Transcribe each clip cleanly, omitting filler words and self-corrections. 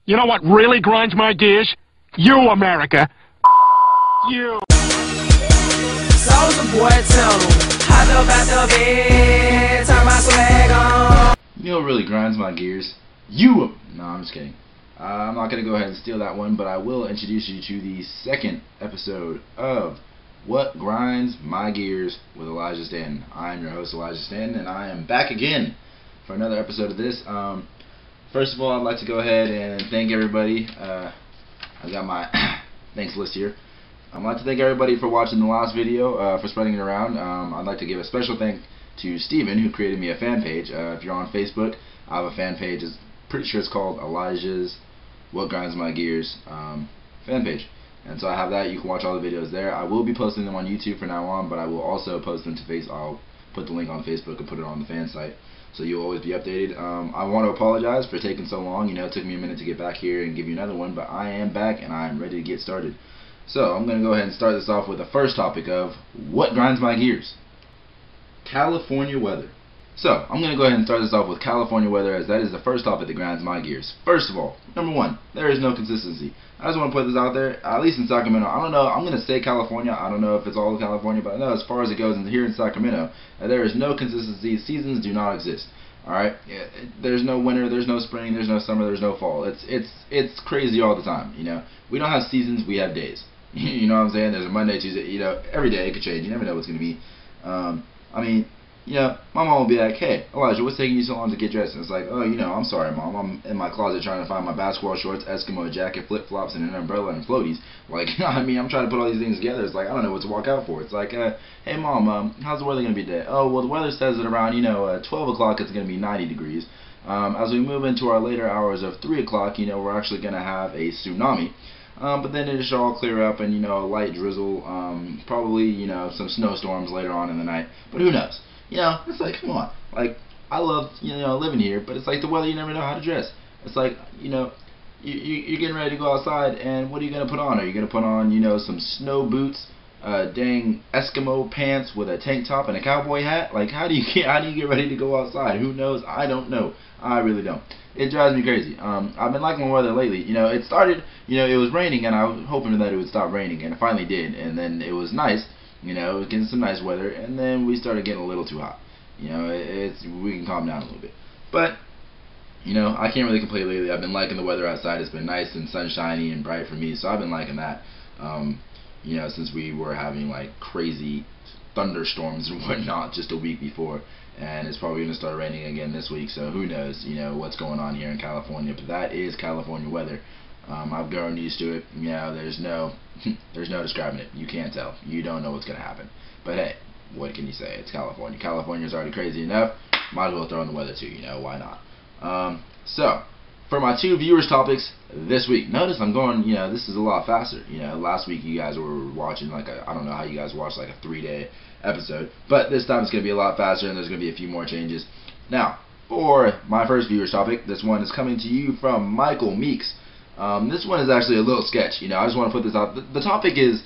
You know what really grinds my gears? You, America. You. Soulja Boy, tell him, hop up out the bed, turn my swag on. You know what really grinds my gears? You. No, I'm just kidding. I'm not going to go ahead and steal that one, but I will introduce you to the second episode of What Grinds My Gears with Elijah Stanton. I'm your host, Elijah Stanton, and I am back again for another episode of this. First of all, I'd like to go ahead and thank everybody. I've got my thanks list here. I'd like to thank everybody for watching the last video, for spreading it around. I'd like to give a special thank to Steven, who created me a fan page. If you're on Facebook, I have a fan page. It's pretty sure it's called Elijah's What Grinds My Gears fan page. And so I have that. You can watch all the videos there. I will be posting them on YouTube from now on, but I will also post them to Facebook. I'll put the link on Facebook and put it on the fan site, so you'll always be updated. I want to apologize for taking so long. You know, it took me a minute to get back here and give you another one, but I am back and I am ready to get started. So I'm going to go ahead and start this off with the first topic of what grinds my gears. California weather. So I'm going to go ahead and start this off with California weather, as that is the first topic that grinds my gears. First of all, number one, there is no consistency. I just want to put this out there, at least in Sacramento. I don't know, I'm going to say California. I don't know if it's all of California, but I know as far as it goes here in Sacramento, there is no consistency. Seasons do not exist. Alright? There's no winter, there's no spring, there's no summer, there's no fall. It's crazy all the time, you know. We don't have seasons, we have days. You know what I'm saying? There's a Monday, Tuesday, you know, every day it could change. You never know what's going to be. I mean, you know, my mom will be like, hey, Elijah, what's taking you so long to get dressed? And it's like, oh, you know, I'm sorry, Mom. I'm in my closet trying to find my basketball shorts, Eskimo jacket, flip-flops, and an umbrella and floaties. Like, I mean, I'm trying to put all these things together. It's like, I don't know what to walk out for. It's like, hey, Mom, how's the weather going to be today? Oh, well, the weather says that around, you know, 12 o'clock it's going to be 90 degrees. As we move into our later hours of 3 o'clock, you know, we're actually going to have a tsunami. But then it should all clear up and, you know, a light drizzle, probably, you know, some snowstorms later on in the night. But who knows? You know, it's like, come on. Like, I love, you know, living here, but it's like the weather, you never know how to dress. It's like, you know, you're getting ready to go outside, and what are you going to put on? Are you going to put on, you know, some snow boots, dang Eskimo pants with a tank top and a cowboy hat? Like, how do you get ready to go outside? Who knows? I don't know. I really don't. It drives me crazy. I've been liking the weather lately. You know, it started, you know, it was raining, and I was hoping that it would stop raining, and it finally did, and then it was nice. You know, it was getting some nice weather, and then we started getting a little too hot. You know, we can calm down a little bit. But, you know, I can't really complain lately. I've been liking the weather outside. It's been nice and sunshiny and bright for me, so I've been liking that. You know, since we were having, like, crazy thunderstorms and whatnot just a week before. And it's probably going to start raining again this week, so who knows, you know, what's going on here in California. But that is California weather. I've grown used to it. You know, there's no describing it. You can't tell. You don't know what's going to happen. But hey, what can you say? It's California. California's already crazy enough. Might as well throw in the weather too, you know, why not? So, for my two viewers topics this week, notice I'm going, you know, this is a lot faster. You know, last week you guys were watching like I don't know how you guys watched like a 3-day episode, but this time it's going to be a lot faster, and there's going to be a few more changes. Now, for my first viewers topic, this one is coming to you from Michael Meeks. This one is actually a little sketch. You know, I just want to put this out. The topic is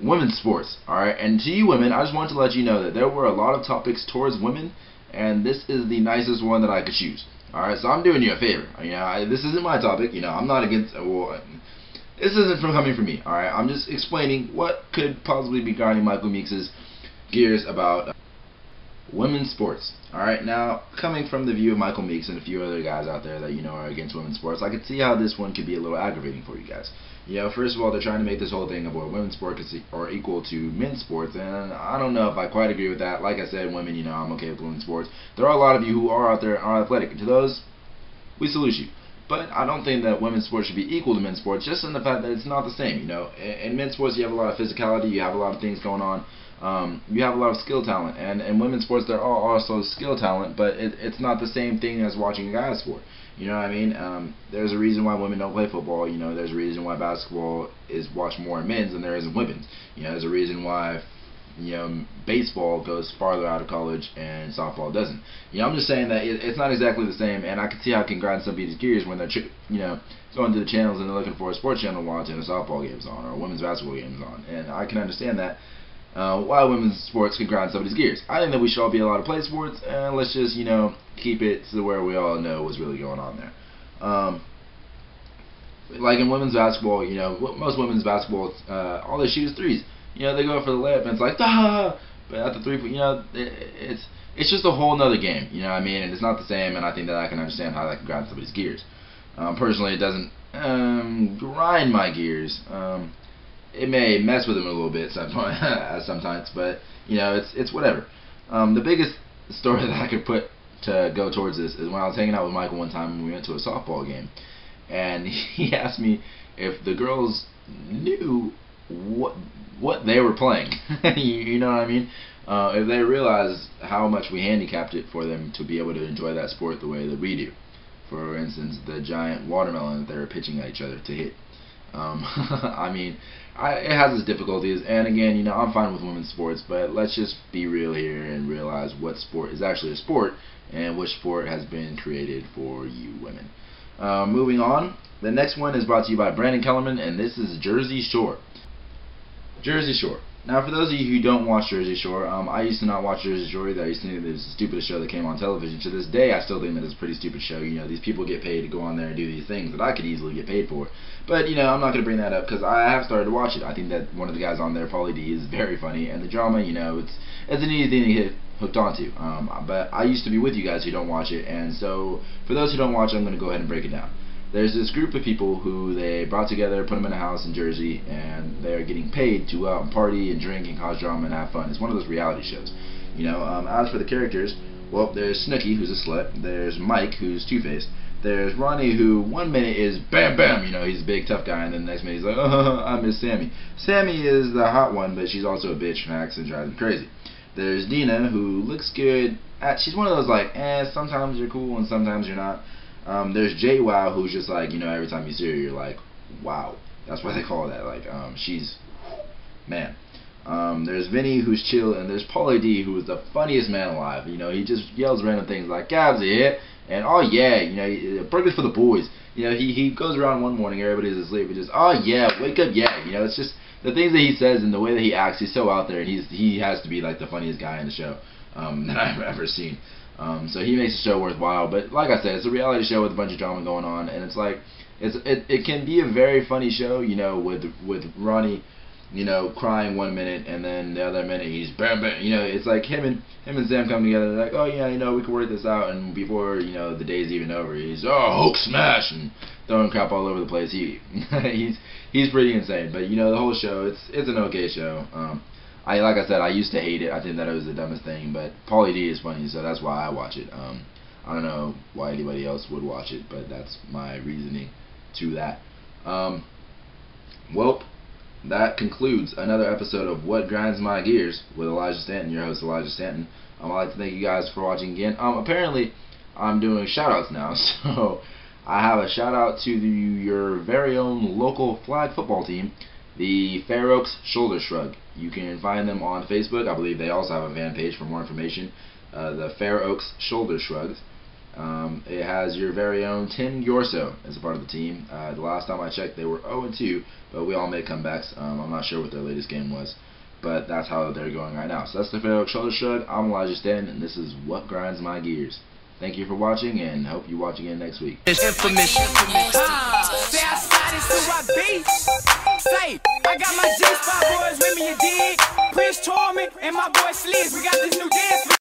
women's sports, alright? And to you women, I just want to let you know that there were a lot of topics towards women, and this is the nicest one that I could choose. Alright, so I'm doing you a favor. You know, this isn't my topic. You know, I'm not against, well, this isn't coming from me, alright? I'm just explaining what could possibly be grinding Michael Meeks' gears about women's sports. Alright, now, coming from the view of Michael Meeks and a few other guys out there that, you know, are against women's sports, I can see how this one could be a little aggravating for you guys. You know, first of all, they're trying to make this whole thing about women's sports are equal to men's sports, and I don't know if I quite agree with that. Like I said, women, you know, I'm okay with women's sports. There are a lot of you who are out there and are athletic, and to those, we salute you. But I don't think that women's sports should be equal to men's sports, just in the fact that it's not the same. You know, in men's sports, you have a lot of physicality, you have a lot of things going on. You have a lot of skill talent, and in women's sports there are also skill talent, but it's not the same thing as watching a guy's sport. You know what I mean? There's a reason why women don't play football. You know, there's a reason why basketball is watched more in men's than there is in women's. You know, there's a reason why, you know, baseball goes farther out of college and softball doesn't. You know, I'm just saying that it's not exactly the same, and I can see how it can grind some people's gears when they're, you know, going to the channels and they're looking for a sports channel to watch and a softball game's on or a women's basketball game's on, and I can understand that. Why women's sports can grind somebody's gears. I think that we should all be allowed to play sports, and let's just, you know, keep it to where we all know what's really going on there. like in women's basketball, you know, most women's basketball, all they shoot is threes. You know, they go for the layup and it's like, ah, but at the 3 point, you know, it's just a whole nother game. You know what I mean? And it's not the same. And I think that I can understand how that can grind somebody's gears. Personally, it doesn't grind my gears. It may mess with them a little bit sometimes, but you know, it's whatever. The biggest story that I could put to go towards this is when I was hanging out with Michael one time and we went to a softball game, and he asked me if the girls knew what they were playing. You know what I mean? If they realized how much we handicapped it for them to be able to enjoy that sport the way that we do. For instance, the giant watermelon that they were pitching at each other to hit. I mean, it has its difficulties, and again, you know, I'm fine with women's sports, but let's just be real here and realize what sport is actually a sport and which sport has been created for you women. Moving on, the next one is brought to you by Brandon Kellerman, and this is Jersey Shore. Jersey Shore. Now, for those of you who don't watch Jersey Shore, I used to not watch Jersey Shore either. I used to think it was the stupidest show that came on television. To this day, I still think that it's a pretty stupid show. You know, these people get paid to go on there and do these things that I could easily get paid for. But, you know, I'm not going to bring that up because I have started to watch it. I think that one of the guys on there, Pauly D, is very funny. And the drama, you know, it's an easy thing to get hooked onto. But I used to be with you guys who don't watch it. And so, for those who don't watch it, I'm going to go ahead and break it down. There's this group of people who they brought together, put them in a house in Jersey, and they're getting paid to go out and party and drink and cause drama and have fun. It's one of those reality shows. You know, as for the characters, well, there's Snooki, who's a slut. There's Mike, who's two-faced. There's Ronnie, who 1 minute is bam bam, you know, he's a big tough guy, and then the next minute he's like, oh, I miss Sammy. Sammy is the hot one, but she's also a bitch and acts and drives me crazy. There's Dina, who looks good. She's one of those like, sometimes you're cool and sometimes you're not. There's JWoww, who's just like, you know, every time you see her, you're like, wow. That's why they call her that. Like, she's, man. There's Vinny, who's chill, and there's Pauly D, who is the funniest man alive. You know, he just yells random things like, Gabs here, and oh yeah, you know, burgers for the boys. You know, he goes around one morning, everybody's asleep, and just, oh yeah, wake up, yeah. You know, it's just the things that he says and the way that he acts. He's so out there, and he has to be like the funniest guy in the show that I've ever seen. So he makes the show worthwhile, but like I said, it's a reality show with a bunch of drama going on, and it's like, it can be a very funny show, you know, with Ronnie, you know, crying 1 minute, and then the other minute he's bam bam, you know, it's like him and Sam come together, they're like, oh yeah, you know, we can work this out, and before, you know, the day's even over, he's, oh, Hulk smash, and throwing crap all over the place. He's pretty insane, but you know, the whole show, it's an okay show. Like I said, I used to hate it. I think that it was the dumbest thing, but Pauly D is funny, so that's why I watch it. I don't know why anybody else would watch it, but that's my reasoning to that. Well, that concludes another episode of What Grinds My Gears with Elijah Stanton, your host Elijah Stanton. I'd like to thank you guys for watching again. Apparently, I'm doing shout-outs now, so I have a shout-out to your very own local flag football team, the Fair Oaks Shoulder Shrug. You can find them on Facebook. I believe they also have a fan page for more information. The Fair Oaks Shoulder Shrugs. It has your very own Tim Yorso as a part of the team. The last time I checked, they were 0-2, but we all made comebacks. I'm not sure what their latest game was, but that's how they're going right now. So that's the Fair Oaks Shoulder Shrug. I'm Elijah Stanton, and this is What Grinds My Gears. Thank you for watching, and hope you watch again next week. Say, I got my G-Spot boys with me, you dig? Prince Torment and my boy Sliz, we got this new dance.